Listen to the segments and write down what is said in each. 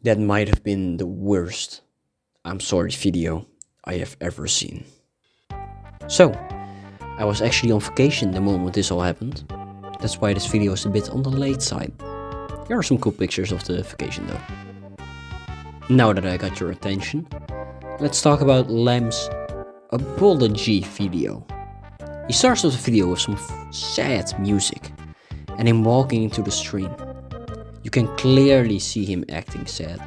That might have been the worst I'm sorry video I have ever seen. So, I was actually on vacation the moment this all happened. That's why this video is a bit on the late side. Here are some cool pictures of the vacation though. Now that I got your attention, let's talk about Lem's apology video. He starts off the video with some sad music and him walking into the stream. You can clearly see him acting sad.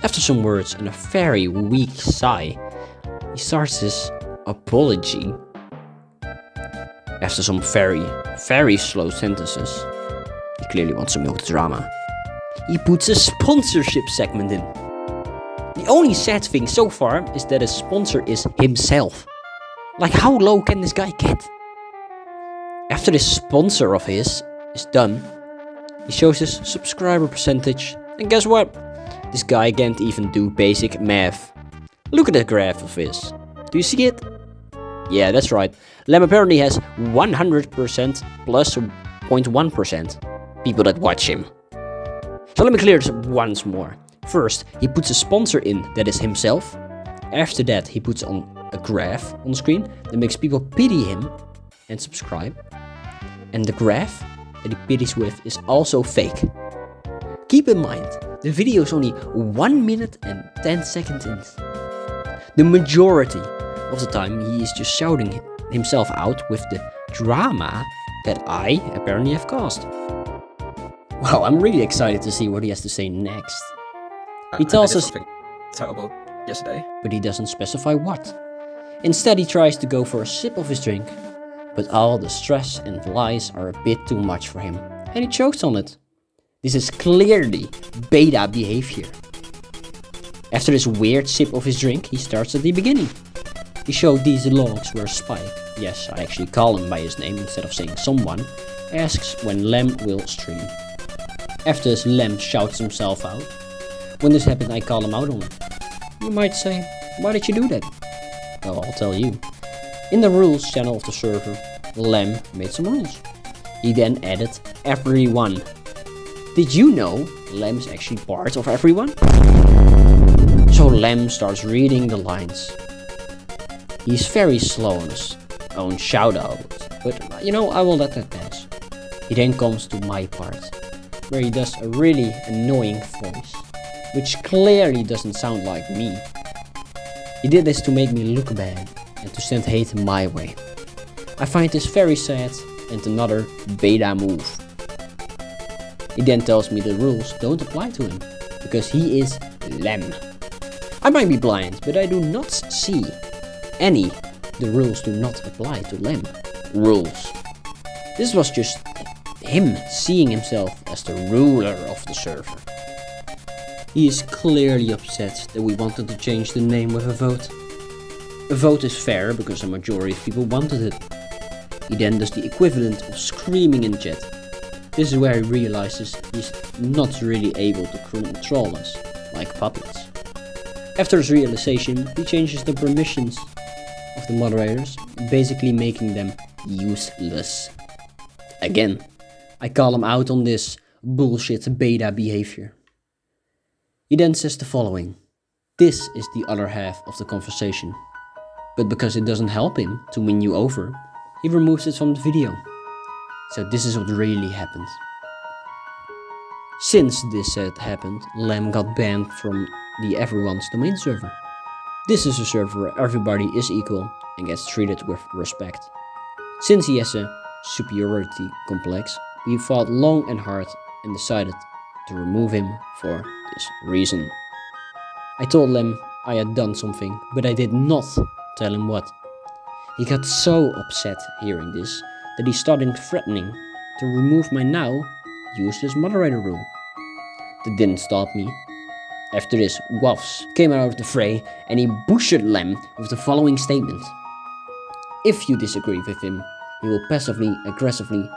After some words and a very weak sigh, he starts his apology. After some very slow sentences, he clearly wants to milk the drama. He puts a sponsorship segment in. The only sad thing so far is that his sponsor is himself. Like, how low can this guy get? After this sponsor of his is done, he shows his subscriber percentage, and guess what? This guy can't even do basic math. Look at the graph of his. Do you see it? Yeah, that's right. Lem apparently has 100% plus 0.1% people that watch him. So let me clear this once more. First, he puts a sponsor in that is himself. After that, he puts on a graph on the screen that makes people pity him and subscribe. And the graph that he pities with is also fake. Keep in mind, the video is only 1 minute and 10 seconds in. The majority of the time he is just shouting himself out with the drama that I apparently have caused. Wow, I'm really excited to see what he has to say next. He tells us something terrible yesterday, but he doesn't specify what. Instead, he tries to go for a sip of his drink, but all the stress and lies are a bit too much for him, and he chokes on it. This is clearly beta behavior. After this weird sip of his drink, he starts at the beginning. He showed these logs where Spike, yes, I actually call him by his name instead of saying someone, asks when Lem will stream. After this, Lem shouts himself out. When this happened, I call him out on it. You might say, why did you do that? Well, I'll tell you. In the rules channel of the server, Lem made some rules. He then added everyone. Did you know Lem is actually part of everyone? So Lem starts reading the lines. He's very slow on his own shout out, but you know, I will let that pass. He then comes to my part, where he does a really annoying voice, which clearly doesn't sound like me. He did this to make me look bad and to send hate my way. I find this very sad and another beta move. He then tells me the rules don't apply to him, because he is Lem. I might be blind, but I do not see any. The rules do not apply to Lem. Rules. This was just him seeing himself as the ruler of the server. He is clearly upset that we wanted to change the name with a vote. A vote is fair because a majority of people wanted it. He then does the equivalent of screaming in chat. This is where he realizes he's not really able to control us, like puppets. After his realization, he changes the permissions of the moderators, basically making them useless. Again, I call him out on this bullshit beta behavior. He then says the following. This is the other half of the conversation. But because it doesn't help him to win you over, he removes it from the video. So this is what really happened. Since this had happened, Lem got banned from the Everyone's domain server. This is a server where everybody is equal and gets treated with respect. Since he has a superiority complex, we fought long and hard and decided to remove him for this reason. I told Lem I had done something, but I did not tell him what. He got so upset hearing this that he started threatening to remove my now useless moderator rule. That didn't stop me. After this, WaFzZ came out of the fray and he butchered Lem with the following statement. If you disagree with him, he will passively aggressively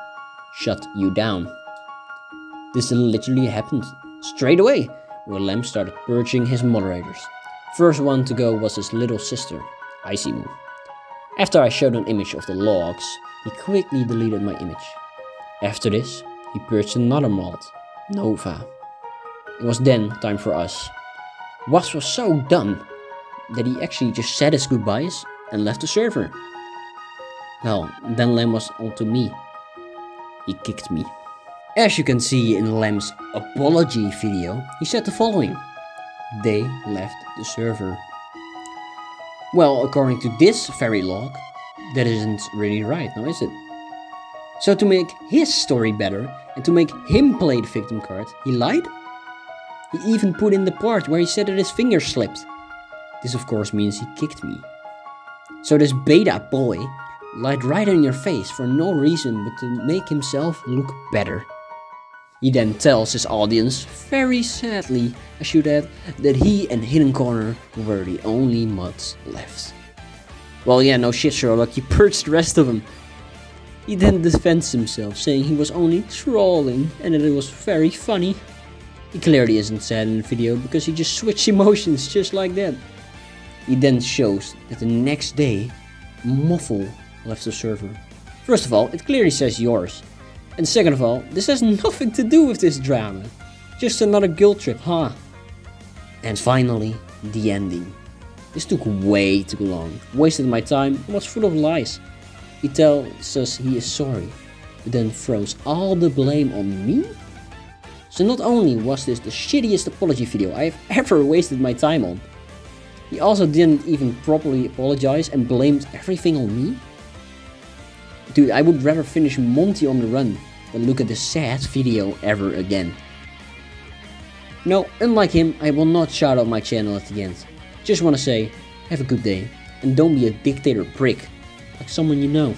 shut you down. This literally happened straight away when Lem started purging his moderators. First one to go was his little sister, Icymoo. After I showed an image of the logs, he quickly deleted my image. After this, he purged another mod, Nova. It was then time for us. WaFzZ was so dumb that he actually just said his goodbyes and left the server. Well, then Lem was on to me. He kicked me. As you can see in Lem's apology video, he said the following. They left the server. Well, according to this fairy log, that isn't really right, now is it? So to make his story better and to make him play the victim card, he lied? He even put in the part where he said that his finger slipped. This of course means he kicked me. So this beta boy lied right in your face for no reason but to make himself look better. He then tells his audience, very sadly I should add, that he and Hidden Corner were the only mods left. Well yeah, no shit Sherlock, you purged the rest of them. He then defends himself, saying he was only trolling and that it was very funny. He clearly isn't sad in the video because he just switched emotions just like that. He then shows that the next day, Moffel left the server. First of all, it clearly says yours. And second of all, this has nothing to do with this drama. Just another guilt trip, huh? And finally, the ending. This took way too long, wasted my time, and was full of lies. He tells us he is sorry, but then throws all the blame on me? So not only was this the shittiest apology video I have ever wasted my time on, he also didn't even properly apologize and blamed everything on me? Dude, I would rather finish Monty on the Run than look at this sad video ever again. No, unlike him, I will not shout out my channel at the end. Just wanna say, have a good day, and don't be a dictator prick, like someone you know.